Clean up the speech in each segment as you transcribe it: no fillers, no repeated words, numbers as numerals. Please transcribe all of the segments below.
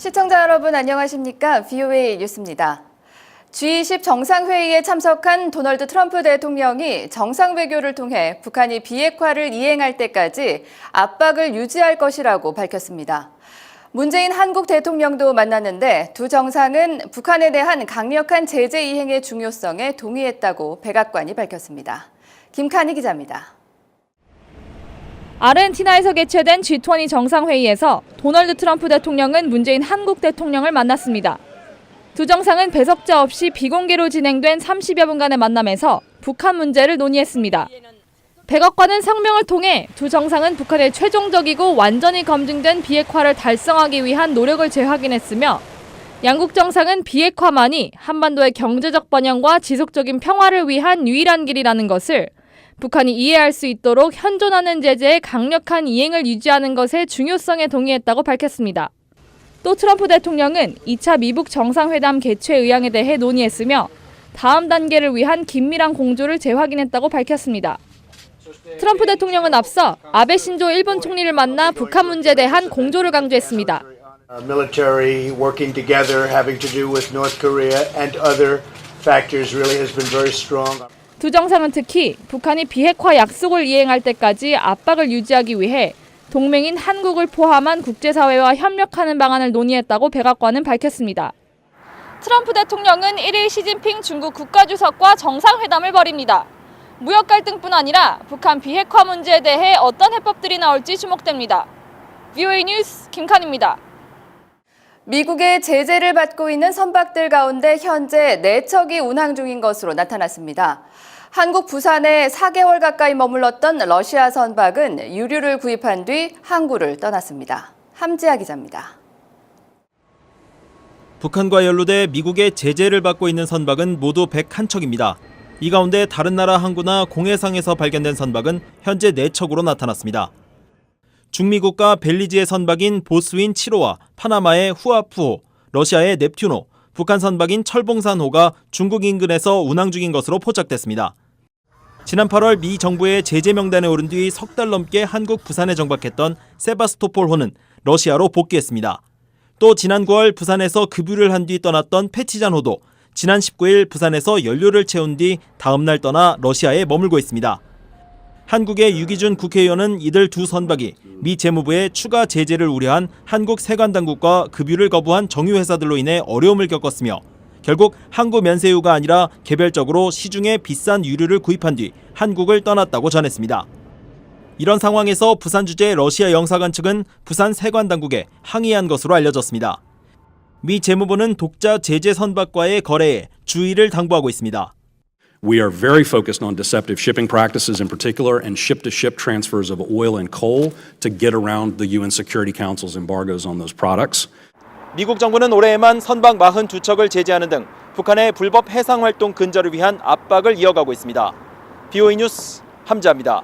시청자 여러분 안녕하십니까? VOA 뉴스입니다. G20 정상회의에 참석한 도널드 트럼프 대통령이 정상외교를 통해 북한이 비핵화를 이행할 때까지 압박을 유지할 것이라고 밝혔습니다. 문재인 한국 대통령도 만났는데 두 정상은 북한에 대한 강력한 제재 이행의 중요성에 동의했다고 백악관이 밝혔습니다. 김칸희 기자입니다. 아르헨티나에서 개최된 G20 정상회의에서 도널드 트럼프 대통령은 문재인 한국 대통령을 만났습니다. 두 정상은 배석자 없이 비공개로 진행된 30여 분간의 만남에서 북한 문제를 논의했습니다. 백악관은 성명을 통해 두 정상은 북한의 최종적이고 완전히 검증된 비핵화를 달성하기 위한 노력을 재확인했으며 양국 정상은 비핵화만이 한반도의 경제적 번영과 지속적인 평화를 위한 유일한 길이라는 것을 북한이 이해할 수 있도록 현존하는 제재의 강력한 이행을 유지하는 것의 중요성에 동의했다고 밝혔습니다. 또 트럼프 대통령은 2차 미북 정상회담 개최 의향에 대해 논의했으며 다음 단계를 위한 긴밀한 공조를 재확인했다고 밝혔습니다. 트럼프 대통령은 앞서 아베 신조 일본 총리를 만나 북한 문제에 대한 공조를 강조했습니다. Military working together having to do with North Korea and other factors really has been very strong. 두 정상은 특히 북한이 비핵화 약속을 이행할 때까지 압박을 유지하기 위해 동맹인 한국을 포함한 국제사회와 협력하는 방안을 논의했다고 백악관은 밝혔습니다. 트럼프 대통령은 1일 시진핑 중국 국가주석과 정상회담을 벌입니다. 무역 갈등뿐 아니라 북한 비핵화 문제에 대해 어떤 해법들이 나올지 주목됩니다. VOA 뉴스 김칸입니다. 미국의 제재를 받고 있는 선박들 가운데 현재 4척이 운항 중인 것으로 나타났습니다. 한국 부산에 4개월 가까이 머물렀던 러시아 선박은 유류를 구입한 뒤 항구를 떠났습니다. 함지아 기자입니다. 북한과 연루돼 미국의 제재를 받고 있는 선박은 모두 101척입니다. 이 가운데 다른 나라 항구나 공해상에서 발견된 선박은 현재 4척으로 나타났습니다. 중미국가 벨리즈의 선박인 보스윈 7호와 파나마의 후아프호, 러시아의 넵튜노, 북한 선박인 철봉산호가 중국 인근에서 운항 중인 것으로 포착됐습니다. 지난 8월 미 정부의 제재 명단에 오른 뒤 석 달 넘게 한국 부산에 정박했던 세바스토폴호는 러시아로 복귀했습니다. 또 지난 9월 부산에서 급유를 한 뒤 떠났던 페티잔호도 지난 19일 부산에서 연료를 채운 뒤 다음 날 떠나 러시아에 머물고 있습니다. 한국의 유기준 국회의원은 이들 두 선박이 미 재무부의 추가 제재를 우려한 한국 세관당국과 급유를 거부한 정유회사들로 인해 어려움을 겪었으며 결국 항구 면세유가 아니라 개별적으로 시중에 비싼 유류를 구입한 뒤 한국을 떠났다고 전했습니다. 이런 상황에서 부산 주재 러시아 영사관 측은 부산 세관당국에 항의한 것으로 알려졌습니다. 미 재무부는 독자 제재 선박과의 거래에 주의를 당부하고 있습니다. We are very focused on deceptive shipping practices in particular and ship-to-ship transfers of oil and coal to get around the UN Security Council's embargoes on those products. 미국 정부는 올해에만 선박 42척을 제재하는 등 북한의 불법 해상 활동 근절을 위한 압박을 이어가고 있습니다. VOA 뉴스 함지아입니다.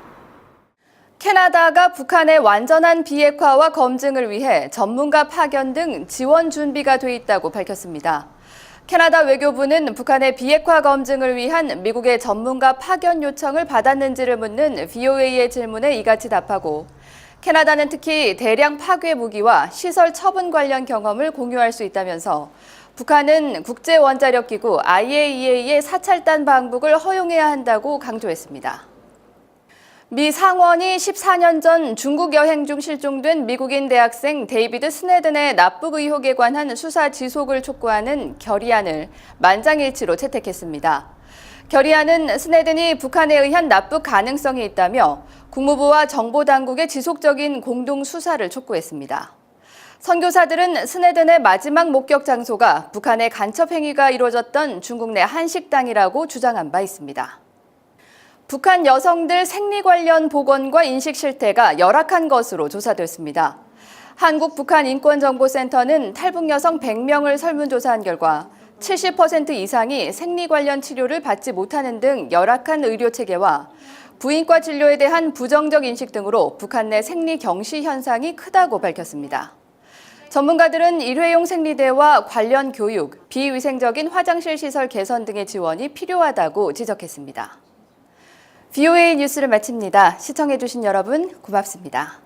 캐나다가 북한의 완전한 비핵화와 검증을 위해 전문가 파견 등 지원 준비가 돼 있다고 밝혔습니다. 캐나다 외교부는 북한의 비핵화 검증을 위한 미국의 전문가 파견 요청을 받았는지를 묻는 VOA의 질문에 이같이 답하고 캐나다는 특히 대량 파괴 무기와 시설 처분 관련 경험을 공유할 수 있다면서 북한은 국제원자력기구 IAEA의 사찰단 방북을 허용해야 한다고 강조했습니다. 미 상원이 14년 전 중국 여행 중 실종된 미국인 대학생 데이비드 스네든의 납북 의혹에 관한 수사 지속을 촉구하는 결의안을 만장일치로 채택했습니다. 결의안은 스네든이 북한에 의한 납북 가능성이 있다며 국무부와 정보당국의 지속적인 공동 수사를 촉구했습니다. 선교사들은 스네든의 마지막 목격 장소가 북한의 간첩 행위가 이루어졌던 중국 내 한식당이라고 주장한 바 있습니다. 북한 여성들 생리 관련 보건과 인식 실태가 열악한 것으로 조사됐습니다. 한국북한인권정보센터는 탈북 여성 100명을 설문조사한 결과 70% 이상이 생리 관련 치료를 받지 못하는 등 열악한 의료 체계와 부인과 진료에 대한 부정적 인식 등으로 북한 내 생리 경시 현상이 크다고 밝혔습니다. 전문가들은 일회용 생리대와 관련 교육, 비위생적인 화장실 시설 개선 등의 지원이 필요하다고 지적했습니다. VOA 뉴스를 마칩니다. 시청해주신 여러분 고맙습니다.